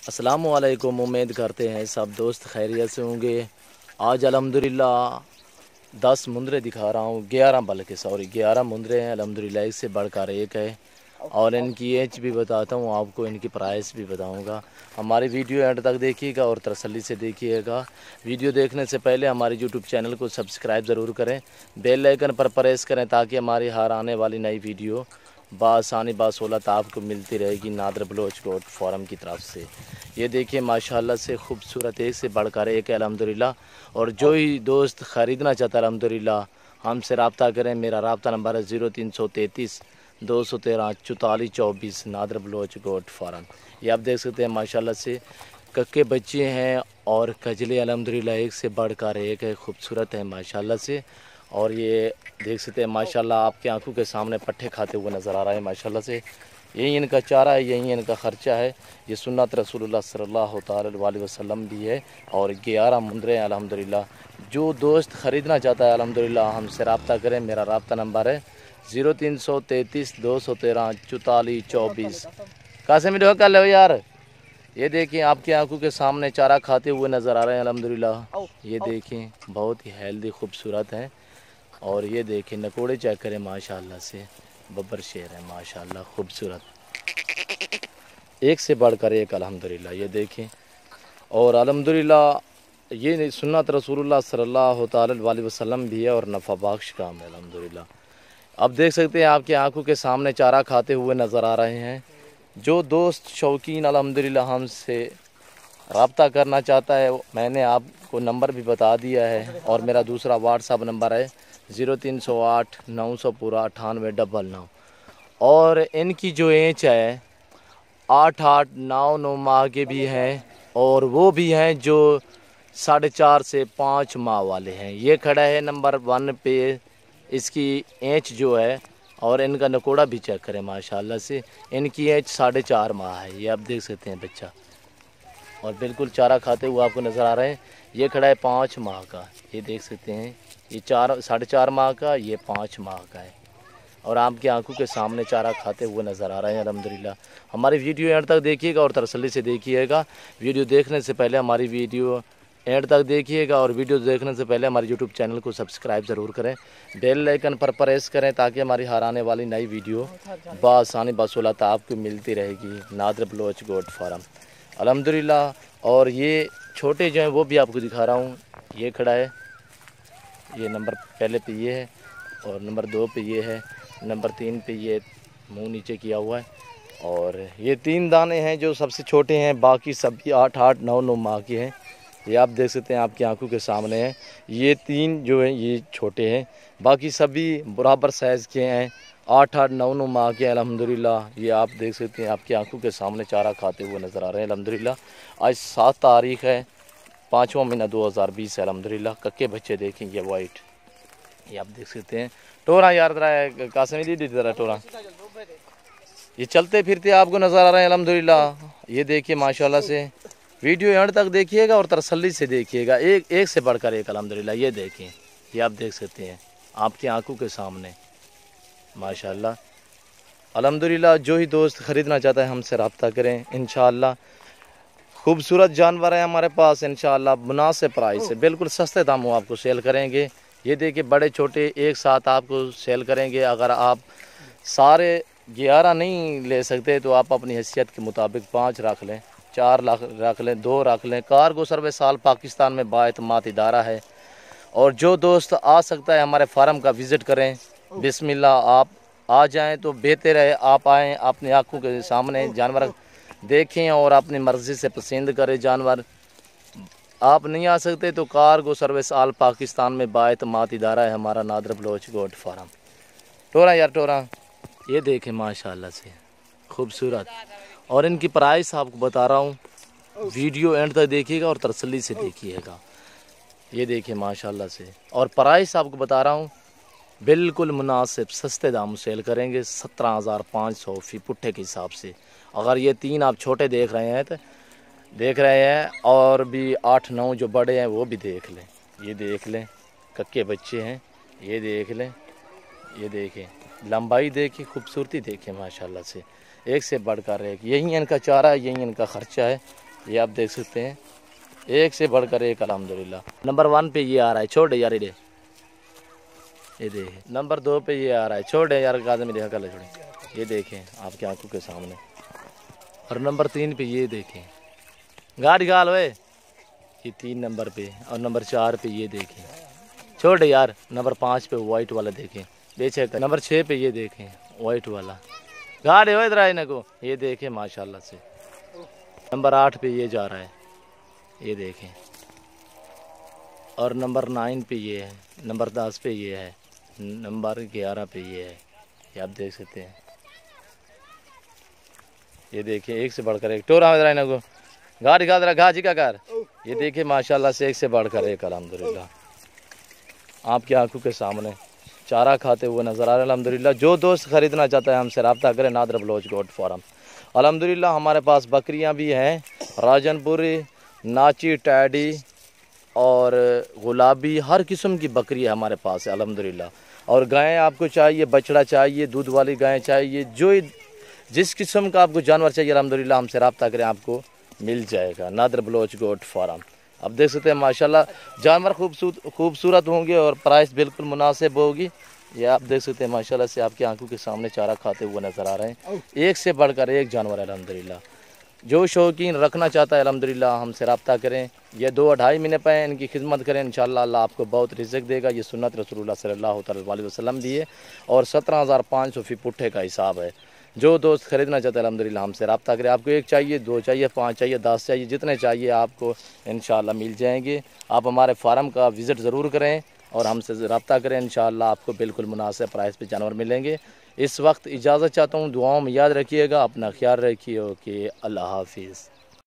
अस्सलामुअलैकुम। उम्मीद करते हैं सब दोस्त खैरियत से होंगे। आज अल्हम्दुलिल्लाह 10 मुंदरे दिखा रहा हूँ, 11 बल्कि 11 मुंदरे हैं अल्हम्दुलिल्लाह, एक से बढ़कर एक है। और इनकी एज भी बताता हूँ आपको, इनकी प्राइस भी बताऊँगा। हमारी वीडियो एंड तक देखिएगा और तसल्ली से देखिएगा। वीडियो देखने से पहले हमारे यूट्यूब चैनल को सब्सक्राइब ज़रूर करें, बेल आइकन पर प्रेस करें ताकि हमारी हर आने वाली नई वीडियो बासानी बासहूलत आपको मिलती रहेगी नादर बलोच गोट फार्म की तरफ से। ये देखिए माशाल्लाह से खूबसूरत, एक से बढ़कर एक है अल्हम्दुलिल्लाह। और जो ही दोस्त ख़रीदना चाहता है अल्हम्दुलिल्लाह हमसे रब्ता करें। मेरा रब्ता नंबर है 0333 213 44 24 नादर बलोच गोट फार्म। ये आप देख सकते हैं माशाल्लाह से कक्के बच्चे हैं और कजले अल्हम्दुलिल्लाह एक से बढ़कर एक है, खूबसूरत है माशाल्लाह से। और ये देख सकते हैं माशाल्लाह आपके आंखों के सामने पट्टे खाते हुए नज़र आ रहा है माशाल्लाह से। यही इनका चारा है, यही इनका ख़र्चा है। ये सुन्नत रसूलुल्लाह सल्लल्लाहु अलैहि वसल्लम भी है। और 11 मुंदरे हैं अल्हम्दुलिल्लाह। जो दोस्त ख़रीदना चाहता है अल्हम्दुलिल्लाह हमसे रब्ता करें। मेरा रब्ता नंबर है 0333 213 44 24। कैसे मिलो कल यार। ये देखें आपकी आंखों के सामने चारा खाते हुए नज़र आ रहे हैं अल्हम्दुलिल्लाह। ये देखें बहुत ही हेल्दी खूबसूरत हैं। और ये देखें नकोड़े चेक करें माशाल्लाह से, बब्बर शेर है माशाल्लाह खूबसूरत, एक से बढ़कर एक अल्हम्दुलिल्लाह। ये देखें और अल्हम्दुलिल्लाह ये सुन्नत रसूलुल्लाह सल्लल्लाहु अलैहि वसल्लम भी है और नफ़ा बख्श काम है अल्हम्दुलिल्लाह। अब देख सकते हैं आपकी आंखों के सामने चारा खाते हुए नज़र आ रहे हैं। जो दोस्त शौकीन अल्हम्दुलिल्लाह हमसे रब्ता करना चाहता है, मैंने आपको नंबर भी बता दिया है। और मेरा दूसरा व्हाट्सअप नंबर है 0308 900 पूरा 9899। और इनकी जो एज है 8 9 माह के भी हैं और वो भी हैं जो 4.5 से 5 माह वाले हैं। ये खड़ा है नंबर 1 पे इसकी एज जो है। और इनका नकोड़ा भी चेक करें माशाल्लाह से, इनकी एज 4.5 माह है। ये आप देख सकते हैं बच्चा, और बिल्कुल चारा खाते हुए आपको नज़र आ रहे हैं। ये खड़ा है 5 माह का, ये देख सकते हैं। ये 4.5 माह का, ये 5 माह का है। और आपकी आंखों के सामने चारा खाते हुए नज़र आ रहे हैं अल्हम्दुलिल्लाह। हमारी वीडियो एंड तक देखिएगा और तसल्ली से देखिएगा। वीडियो देखने से पहले हमारी वीडियो एंड तक देखिएगा और वीडियो देखने से पहले हमारे यूट्यूब चैनल को सब्सक्राइब ज़रूर करें, बेल आइकन पर प्रेस करें ताकि हमारी हर आने वाली नई वीडियो बासानी बासहूलत आपको मिलती रहेगी नादर बलोच गोट फार्म अल्हम्दुलिल्लाह। और ये छोटे जो हैं वो भी आपको दिखा रहा हूँ। ये खड़ा है, ये नंबर पहले पे ये है और नंबर 2 पे ये है, नंबर 3 पे ये मुंह नीचे किया हुआ है। और ये 3 दाने हैं जो सबसे छोटे हैं, बाकी सभी 8 9 माह के हैं। ये आप देख सकते हैं आपकी आंखों के सामने हैं। ये 3 जो हैं ये छोटे हैं, बाकी सभी बराबर साइज़ के हैं, 8 9 माह के अल्हम्दुलिल्लाह। ये आप देख सकते हैं आपकी आंखों के सामने चारा खाते हुए नज़र आ रहे हैं अल्हम्दुलिल्लाह। आज 7 तारीख है, 5वां महीना 2020 है अल्हम्दुलिल्लाह। कक्के बच्चे देखें ये वाइट, ये आप देख सकते हैं। टोरा यार जरा कासमी दी जरा टोरा, ये चलते फिरते आपको नज़र आ रहे हैं अल्हम्दुलिल्लाह। ये देखिए माशाल्लाह से वीडियो एंड तक देखिएगा और तसल्ली से देखिएगा, एक से बढ़कर एक अल्हम्दुलिल्लाह। ये देखें, ये आप देख सकते हैं आपकी आंखों के सामने माशाल्लाह अल्हम्दुलिल्लाह। जो ही दोस्त ख़रीदना चाहता है हमसे रब्ता करें इंशाअल्लाह। खूबसूरत जानवर है हमारे पास इंशाअल्लाह, मुनासिब प्राइस है, बिल्कुल सस्ते दामों आपको सेल करेंगे। ये देखिए बड़े छोटे एक साथ आपको सेल करेंगे। अगर आप सारे 11 नहीं ले सकते तो आप अपनी हैसियत के मुताबिक 5 रख लें, 4 लाख रख लें, 2 रख लें। कार्गो सर्विस साल पाकिस्तान में बाएतमाद इदारा है। और जो दोस्त आ सकता है हमारे फार्म का विज़िट करें, बिस्मिल्लाह आप आ जाएं तो बेहतर है। आप आएँ, अपनी आँखों के सामने जानवर देखें और अपनी मर्ज़ी से पसंद करें जानवर। आप नहीं आ सकते तो कार्गो सर्विस आल पाकिस्तान में बाएतमाद इदारा है हमारा नादर बलोच गोट फार्म। टोरा यार टोरा, ये देखें माशाल्लाह से खूबसूरत। और इनकी प्राइस आपको बता रहा हूँ, वीडियो एंड तक देखिएगा और तसल्ली से देखिएगा। ये देखिए माशाल्लाह से, और प्राइस आपको बता रहा हूँ बिल्कुल मुनासिब सस्ते दाम सेल करेंगे। 17,500 फी पुट्ठे के हिसाब से। अगर ये 3 आप छोटे देख रहे हैं तो देख रहे हैं, और भी 8 9 जो बड़े हैं वो भी देख लें। ये देख लें कक्के बच्चे हैं, ये देख लें, ये देखें लंबाई देखें, खूबसूरती देखें माशाल्लाह से, एक से बढ़कर एक। यही इनका चारा है, यही इनका ख़र्चा है। ये आप देख सकते हैं, एक से बढ़कर एक अल्हम्दुलिल्लाह। नंबर 1 पे ये आ रहा है, छोड़ यार ये देखें। नंबर 2 पे ये आ रहा है, छोड़ यार काज़म देखा कर छोड़े, ये देखें आपकी आंखों के सामने। और नंबर 3 पे ये देखें, गाड़ी गाल वे, ये 3 नंबर पे। और नंबर 4 पे ये देखें, छोड़ यार। नंबर 5 पे वाइट वाला देखें, बेचे। नंबर 6 पे ये देखें वाइट वाला, गाड़ी हो इधर आने को, ये देखें माशाल्लाह से। नंबर 8 पे ये जा रहा है, ये देखें। और नंबर 9 पे ये है, नंबर 10 पे ये है, नंबर 11 पे ये है, ये आप देख सकते हैं। ये देखिए एक से बढ़कर एक। टोरा में रहने को गाड़ी का घाजी का कार, ये देखिए माशाल्लाह से एक से बढ़कर एक अल्हम्दुलिल्लाह आपकी आंखों के सामने चारा खाते हुए नज़र आ रहे हैं अल्हम्दुलिल्लाह। जो दोस्त ख़रीदना चाहता है हमसे रब्ता करें, नादर बलोच गोट फार्म। अल्हम्दुलिल्लाह हमारे पास बकरियां भी हैं, राजनपुरी, नाची, टैडी और गुलाबी, हर किस्म की बकरी है हमारे पास है अल्हम्दुलिल्लाह। और गायें आपको चाहिए, बछड़ा चाहिए, दूध वाली गायें चाहिए, जो जिस किस्म का आपको जानवर चाहिए अल्हम्दुलिल्लाह हमसे रब्ता करें, आपको मिल जाएगा। Nadir Baloch goat farm. अब देख सकते हैं माशाल्लाह जानवर खूबसूरत होंगे और प्राइस बिल्कुल मुनासिब होगी। ये आप देख सकते हैं माशाल्लाह से आपकी आंखों के सामने चारा खाते हुए नज़र आ रहे हैं, एक से बढ़कर एक जानवर है अल्हम्दुलिल्लाह। जो शौकीन रखना चाहता है अल्हम्दुलिल्लाह हमसे रब्ता करें। ये 2-2.5 महीने पे इनकी खिदमत करें, इंशाअल्लाह अल्लाह आपको बहुत रिज़्क़ देगा। ये सुन्नत रसूलुल्लाह सल्लल्लाहु अलैहि वसल्लम दी है और 17,500 फ़ी पुट्ठे का हिसाब है। जो दोस्त ख़रीदना चाहते हैं अल्हम्दुलिल्लाह हमसे रब्ता करें। आपको 1 चाहिए, 2 चाहिए, 5 चाहिए, 10 चाहिए, जितने चाहिए आपको इंशाअल्लाह मिल जाएंगे। आप हमारे फार्म का विज़िट ज़रूर करें और हमसे रब्ता करें, इंशाअल्लाह आपको बिल्कुल मुनासिब प्राइस पे जानवर मिलेंगे। इस वक्त इजाज़त चाहता हूँ, दुआओं में याद रखिएगा, अपना ख्याल रखिए। ओके, अल्लाह हाफिज़।